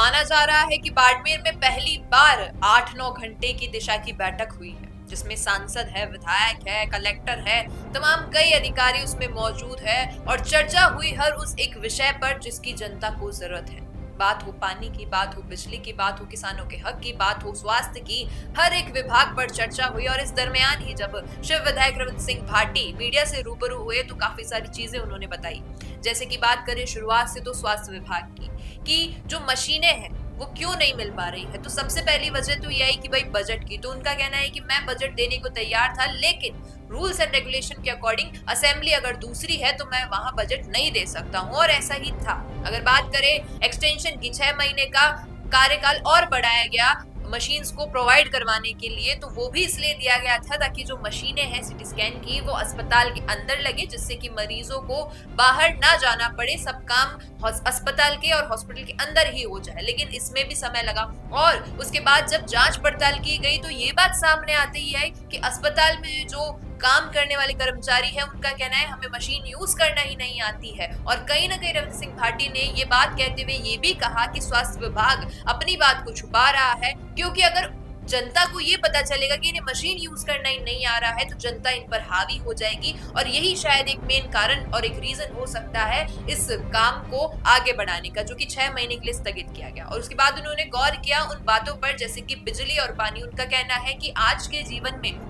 माना जा रहा है कि बाड़मेर में पहली बार 8-9 घंटे की दिशा की बैठक हुई है, जिसमें सांसद है, विधायक है, कलेक्टर है, तमाम कई अधिकारी उसमें मौजूद है और चर्चा हुई हर उस एक विषय पर जिसकी जनता को जरूरत है। बात हो पानी की, बात हो बिजली की, बात हो किसानों के हक की, बात हो स्वास्थ्य की, हर एक विभाग पर चर्चा हुई। और इस दरमियान ही जब शिव विधायक रविंद्र सिंह भाटी मीडिया से रूबरू हुए तो काफी सारी चीजें उन्होंने बताई। जैसे कि बात करें शुरुआत से तो स्वास्थ्य विभाग की, कि जो मशीनें हैं वो क्यों नहीं मिल पा रही है। तो सबसे पहली वजह तो यह आई कि भाई बजट की। तो उनका कहना है कि मैं बजट देने को तैयार था, लेकिन रूल्स एंड रेगुलेशन के अकॉर्डिंग असेंबली अगर दूसरी है तो मैं वहां बजट नहीं दे सकता हूं, और ऐसा ही था। अगर बात करें एक्सटेंशन की, 6 महीने का कार्यकाल और बढ़ाया गया मशीन्स को प्रोवाइड करवाने के लिए, तो वो भी इसलिए दिया गया था ताकि जो मशीनें हैं सिटी स्कैन की वो अस्पताल के अंदर लगे, जिससे कि मरीजों को बाहर ना जाना पड़े, सब काम अस्पताल के और हॉस्पिटल के अंदर ही हो जाए। लेकिन इसमें भी समय लगा। और उसके बाद जब जांच पड़ताल की गई तो ये बात सामने आती ही है कि अस्पताल में जो काम करने वाले कर्मचारी है उनका कहना है हमें मशीन यूज करना ही नहीं आती है। और कहीं ना कहीं रविंद्र सिंह भाटी ने ये बात कहते हुए ये भी कहा कि स्वास्थ्य विभाग अपनी बात को छुपा रहा है, क्योंकि अगर जनता को ये पता चलेगा कि इन्हें मशीन यूज करना ही नहीं आ रहा है तो जनता इन पर हावी हो जाएगी। और यही शायद एक मेन कारण और एक रीजन हो सकता है इस काम को आगे बढ़ाने का, जो कि 6 महीने के लिए स्थगित किया गया। और उसके बाद उन्होंने गौर किया उन बातों पर, जैसे कि बिजली और पानी। उनका कहना है कि आज के जीवन में,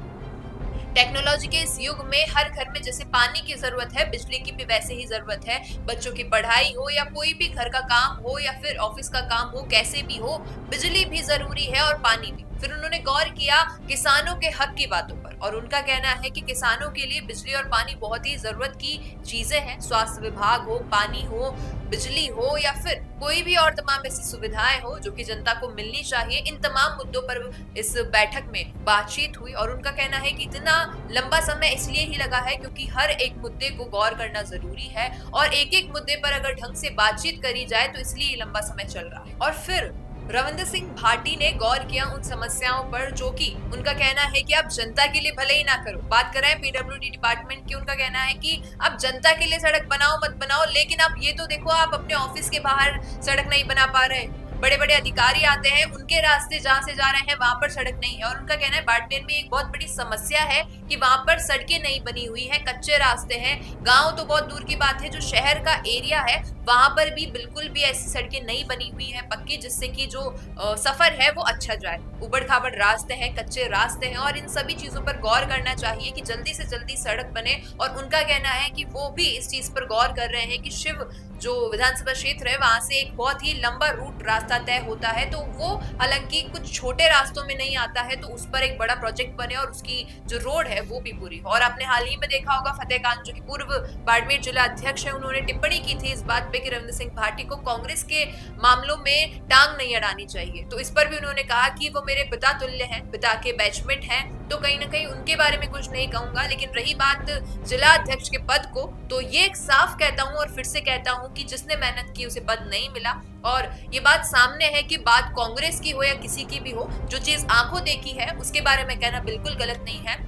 टेक्नोलॉजी के इस युग में हर घर में जैसे पानी की जरूरत है, बिजली की भी वैसे ही जरूरत है। बच्चों की पढ़ाई हो या कोई भी घर का काम हो या फिर ऑफिस का काम हो, कैसे भी हो, बिजली भी जरूरी है और पानी भी। फिर उन्होंने गौर किया किसानों के हक की बातों पर, और उनका कहना है कि किसानों के लिए बिजली और पानी बहुत ही जरूरत की चीजें हैं। स्वास्थ्य विभाग हो, पानी हो, बिजली हो या फिर कोई भी और तमाम ऐसी सुविधाएं हो जो कि जनता को मिलनी चाहिए, इन तमाम मुद्दों पर इस बैठक में बातचीत हुई। और उनका कहना है कि इतना लंबा समय इसलिए ही लगा है क्योंकि हर एक मुद्दे को गौर करना जरूरी है, और एक एक मुद्दे पर अगर ढंग से बातचीत करी जाए तो इसलिए लंबा समय चल रहा है। और फिर रविंद्र सिंह भाटी ने गौर किया उन समस्याओं पर जो कि उनका कहना है कि आप जनता के लिए भले ही ना करो। बात कर रहे हैं पीडब्ल्यूडी डिपार्टमेंट की। उनका कहना है कि आप जनता के लिए सड़क बनाओ मत बनाओ, लेकिन आप ये तो देखो आप अपने ऑफिस के बाहर सड़क नहीं बना पा रहे। बड़े बड़े अधिकारी आते हैं, उनके रास्ते जहां से जा रहे हैं वहां पर सड़क नहीं है। और उनका कहना है बाड़मेर में एक बहुत बड़ी समस्या है कि वहां पर सड़कें नहीं बनी हुई है, कच्चे रास्ते हैं। गांव तो बहुत दूर की बात है, जो शहर का एरिया है वहां पर भी बिल्कुल भी ऐसी सड़कें नहीं बनी हुई है पक्की, जिससे कि जो सफर है वो अच्छा जाए। उबड़ खाबड़ रास्ते हैं, कच्चे रास्ते हैं, और इन सभी चीजों पर गौर करना चाहिए कि जल्दी से जल्दी सड़क बने। और उनका कहना है कि वो भी इस चीज पर गौर कर रहे हैं कि शिव जो विधानसभा क्षेत्र है वहां से एक बहुत ही लंबा रूट रास्ता तय होता है, तो वो हालांकि कुछ छोटे रास्तों में नहीं आता है, तो उस पर एक बड़ा प्रोजेक्ट बने और उसकी जो रोड है वो भी पूरी हो। और आपने हाल ही में देखा होगा फतेह खान जो कि पूर्व बाड़मेर जिला अध्यक्ष है, उन्होंने टिप्पणी की थी इस बात पे कि रविंद्र सिंह भाटी को कांग्रेस के मामलों में टांग नहीं अड़ानी चाहिए। तो इस पर भी उन्होंने कहा कि वो मेरे पिता तुल्य हैं, पिता के बैचमेट हैं, तो कहीं ना कहीं उनके बारे में कुछ नहीं कहूंगा। लेकिन रही बात जिला अध्यक्ष के पद को, तो ये एक साफ कहता हूं और फिर से कहता हूं कि जिसने मेहनत की उसे पद नहीं मिला। और ये बात सामने है कि बात कांग्रेस की हो या किसी की भी हो, जो चीज आंखों देखी है उसके बारे में कहना बिल्कुल गलत नहीं है।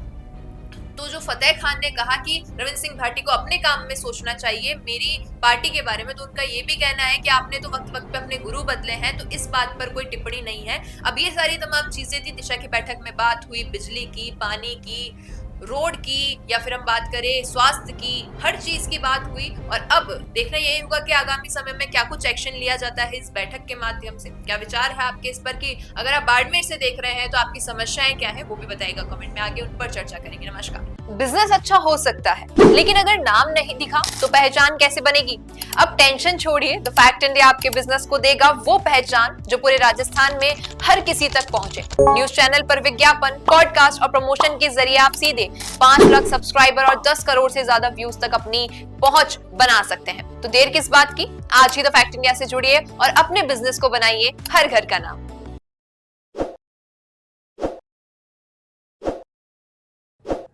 तो जो फतेह खान ने कहा कि रविंद्र सिंह भाटी को अपने काम में सोचना चाहिए मेरी पार्टी के बारे में, तो उनका ये भी कहना है कि आपने तो वक्त वक्त पे अपने गुरु बदले हैं, तो इस बात पर कोई टिप्पणी नहीं है। अब ये सारी तमाम चीजें थी, दिशा की बैठक में बात हुई बिजली की, पानी की, रोड की, या फिर हम बात करें स्वास्थ्य की, हर चीज की बात हुई। और अब देखना यही होगा कि आगामी समय में क्या कुछ एक्शन लिया जाता है इस बैठक के माध्यम से। क्या विचार है आपके इस पर, कि अगर आप बाड़मेर से देख रहे हैं तो आपकी समस्याएं क्या है, वो भी बताइएगा कमेंट में, आगे उन पर चर्चा करेंगे। नमस्कार। बिजनेस अच्छा हो सकता है, लेकिन अगर नाम नहीं दिखा तो पहचान कैसे बनेगी? अब टेंशन छोड़िए, द फैक्ट इंडिया आपके बिजनेस को देगा वो पहचान जो पूरे राजस्थान में हर किसी तक पहुंचे। न्यूज चैनल पर विज्ञापन, पॉडकास्ट और प्रमोशन के जरिए आप सीधे 5 लाख सब्सक्राइबर और 10 करोड़ से ज्यादा व्यूज तक अपनी पहुंच बना सकते हैं। तो देर किस बात की, आज ही द फैक्ट इंडिया से जुड़िए और अपने बिजनेस को बनाइए हर घर का नाम।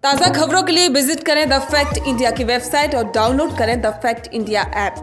ताज़ा खबरों के लिए विजिट करें द फैक्ट इंडिया की वेबसाइट और डाउनलोड करें द फैक्ट इंडिया ऐप।